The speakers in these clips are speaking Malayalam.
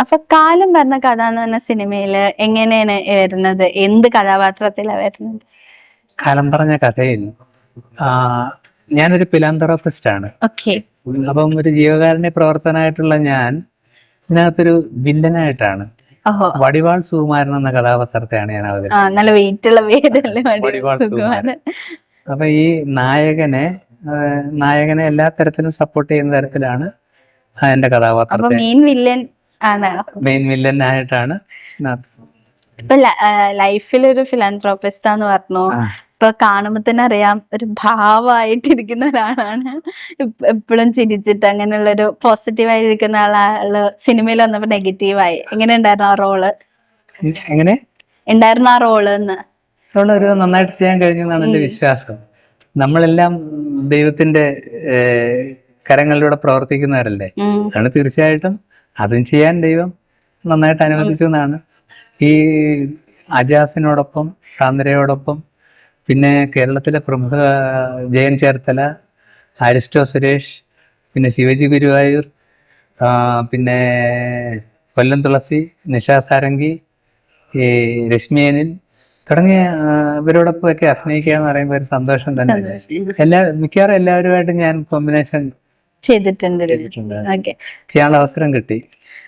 അപ്പൊ കാലം പറഞ്ഞ കഥ എന്ന് പറഞ്ഞ സിനിമയില് എങ്ങനെയാണ് വരുന്നത്? എന്ത് കഥാപാത്രത്തിലാണ് വരുന്നത്? കാലം പറഞ്ഞ കഥയിൽ ഞാനൊരു ഫിലാന്തറോപ്പിസ്റ്റ് ആണ്. ഓക്കെ. അപ്പം ഒരു ജീവകാരുണ്യ പ്രവർത്തനായിട്ടുള്ള ഞാൻ ഇതിനകത്തൊരു വില്ലനായിട്ടാണ്. വടിവാൾ സുകുമാരൻ എന്ന കഥാപാത്രത്തെയാണ് ഞാൻ അവതരിപ്പിച്ചത്. നല്ല വെയിറ്റ് ഉള്ള പേരല്ലേ വടിവാൾ സുകുമാരൻ. അപ്പൊ ഈ നായകനെ എല്ലാ തരത്തിലും സപ്പോർട്ട് ചെയ്യുന്ന തരത്തിലാണ് എന്റെ കഥാപാത്രത്തെ. മെയിൻ വില്ലൻ ആയിട്ടാണ്. ഇപ്പൊ ലൈഫിലൊരു ഫിലാന്ത്രോപ്പിസ്റ്റ് എന്ന് പറഞ്ഞു. ഇപ്പൊ കാണുമ്പോ തന്നെ അറിയാം, ഒരു ഭാവമായിട്ടിരിക്കുന്ന ഒരാളാണ്. എപ്പോഴും ചിരിച്ചിട്ട് അങ്ങനെയുള്ള ഒരു പോസിറ്റീവ് ആയിരിക്കുന്ന ആള് സിനിമയിൽ വന്നപ്പോ നെഗറ്റീവായി. എങ്ങനെ ഉണ്ടായിരുന്നു ആ റോള്? എങ്ങനെ ഉണ്ടായിരുന്നു ആ റോള്? ഒരു നന്നായിട്ട് ചെയ്യാൻ കഴിഞ്ഞെന്നാണ് എന്റെ വിശ്വാസം. നമ്മളെല്ലാം ദൈവത്തിന്റെ കരങ്ങളിലൂടെ പ്രവർത്തിക്കുന്നവരല്ലേ. അതുകൊണ്ട് തീർച്ചയായിട്ടും അതും ചെയ്യാൻ ദൈവം നന്നായിട്ട് അനുവദിച്ചു എന്നാണ്. ഈ അജാസിനോടൊപ്പം, സാന്ദ്രയോടൊപ്പം, പിന്നെ കേരളത്തിലെ പ്രമുഖ ജയൻ ചേർത്തല, അരിസ്റ്റോ സുരേഷ്, പിന്നെ ശിവജി ഗുരുവായൂർ, പിന്നെ കൊല്ലം തുളസി, നിഷ സാരംഗി, ഈ രശ്മി അനിൽ തുടങ്ങിയ ഇവരോടൊപ്പം ഒക്കെ അഭിനയിക്കുക എന്ന് പറയുമ്പോൾ ഒരു സന്തോഷം തന്നെ. മിക്കവാറും എല്ലാവരുമായിട്ട് ഞാൻ കോമ്പിനേഷൻ ചെയ്തിട്ടുണ്ട്, ചെയ്യാനുള്ള അവസരം കിട്ടി.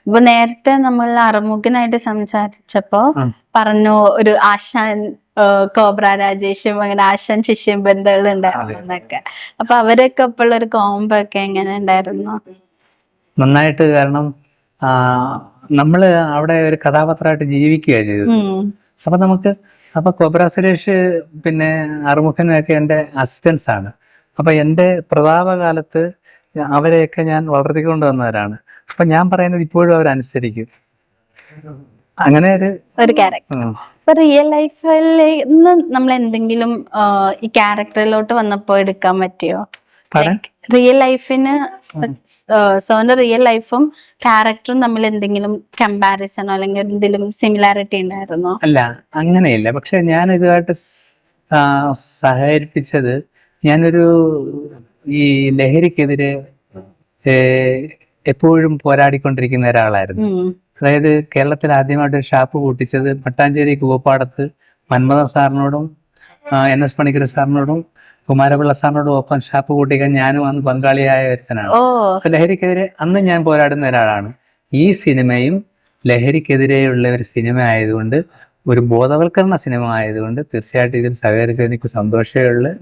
ഇപ്പൊ നേരത്തെ നമ്മൾ അറുമുഖനായിട്ട് സംസാരിച്ചപ്പോ പറഞ്ഞു ഒരു ആശാൻ കോബ്ര രാജേഷും അങ്ങനെ ആശാൻ ശിഷ്യം ബന്ധങ്ങൾ ഉണ്ടായിരുന്നൊക്കെ. അപ്പൊ അവരൊക്കെ ഇപ്പോൾ ഒരു കോംബോ ഒക്കെ എങ്ങനെ ഉണ്ടായിരുന്നു? നന്നായിട്ട്. കാരണം നമ്മള് അവിടെ ഒരു കഥാപാത്രമായിട്ട് ജീവിക്കുകയാണ് ചെയ്തത്. അപ്പൊ കോബ്ര സുരേഷ് പിന്നെ അറുമുഖനും ഒക്കെ എൻ്റെ അസിസ്റ്റൻസ് ആണ്. അപ്പൊ എൻ്റെ പ്രതാപകാലത്ത് അവരെയൊക്കെ ഞാൻ വളർത്തിക്കൊണ്ട് വന്നവരാണ്. അപ്പൊ ഞാൻ പറയുന്നത് ഇപ്പോഴും അവരനുസരിക്കും. അങ്ങനെ ഒരു ക്യാരക്ടർ. ഇപ്പൊ റിയൽ ലൈഫിൽ നമ്മൾ എന്തെങ്കിലും ഈ ക്യാരക്ടറിലോട്ട് വന്നപ്പോ എടുക്കാൻ പറ്റിയോ? റിയൽ ലൈഫിന് സോന്റെ റിയൽ ലൈഫും ക്യാരക്ടറും തമ്മിൽ എന്തെങ്കിലും കമ്പാരിസണോ അല്ലെങ്കിൽ എന്തെങ്കിലും സിമിലാരിറ്റി ഉണ്ടായിരുന്നോ? അല്ല, അങ്ങനെയില്ല. പക്ഷെ ഞാൻ ഇതുമായിട്ട് സഹകരിപ്പിച്ചത്, ഞാനൊരു ഈ ലഹരിക്കെതിരെ എപ്പോഴും പോരാടിക്കൊണ്ടിരിക്കുന്ന ഒരാളായിരുന്നു. അതായത് കേരളത്തിൽ ആദ്യമായിട്ട് ഷാപ്പ് കൂട്ടിച്ചത് മട്ടാഞ്ചേരി കൂവപ്പാടത്ത് മന്മഥൻ സാറിനോടും NS പണിക്കർ സാറിനോടും കുമാരപിള്ള സാറിനോടും ഒപ്പം ഷാപ്പ് കൂട്ടിക്കാൻ ഞാനും അന്ന് പങ്കാളിയായ ഒരുത്തനാണ്. അപ്പൊ ലഹരിക്കെതിരെ അന്ന് ഞാൻ പോരാടുന്ന ഒരാളാണ്. ഈ സിനിമയും ലഹരിക്കെതിരെയുള്ള ഒരു സിനിമ ആയതുകൊണ്ട്, ഒരു ബോധവൽക്കരണ സിനിമ ആയതുകൊണ്ട് തീർച്ചയായിട്ടും ഇതിൽ സഹകരിച്ചത് എനിക്ക് സന്തോഷമേ ഉള്ളു.